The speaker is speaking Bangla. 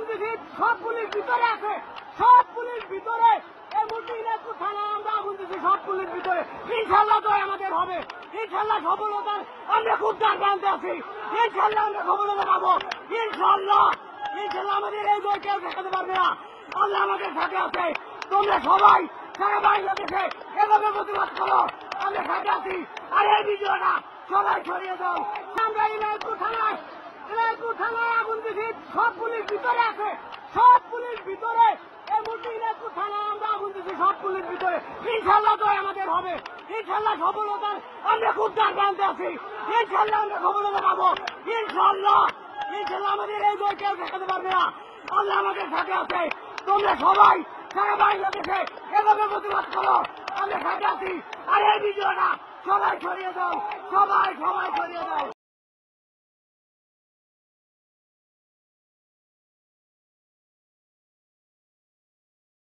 দেখি সব পুলিশ ভিতরে আছে, সব পুলিশ ভিতরে। এই মুহূর্তে ইনাজপুর থানায় আমরা আগুন দিচ্ছি, সব পুলিশ ভিতরে। ইনশাল্লাহ জয় আমাদের হবে, ইনশাল্লাহ সফলতার আমরা খুব দ্বার প্রান্তে আছি। ইনশাল্লাহ আমরা সফলতা পাবো, ইনশাল্লাহ। ইনশাল্লাহ আমাদের এই জয় কেউ দেখাতে পারবে না, আল্লাহ আমাদের সাথে আছে। তোমরা সবাই সারা বাংলাদেশে এভাবে প্রতিবাদ করো, আমরা সাথে আছি। আর এই ভিডিওটা সবাই ছড়িয়ে দাও। আমরা ইনাজপুর থানায় আগুন দিচ্ছি, সব পুলিশ ভিতরে আছে, সব পুলিশ ভিতরে। এই মুহূর্তে ইনাজপুর থানায় আমরা আগুন দিচ্ছি, সব পুলিশ ভিতরে। ইনশাল্লাহ জয় আমাদের হবে, ইনশাল্লাহ সফলতার আমরা খুব দ্বার প্রান্তে আছি। ইনশাল্লাহ আমরা সফলতা পাবো, ইনশাল্লাহ। ইনশাল্লাহ আমাদের এই জয় কেউ দেখাতে পারবে না, আল্লাহ আমাদের সাথে আছে। তোমরা সবাই সারা বাংলাদেশে এভাবে প্রতিবাদ করো, আমরা সাথে আছি। আর এই ভিডিওটা সবাই ছড়িয়ে দাও, সবাই ছড়িয়ে দাও।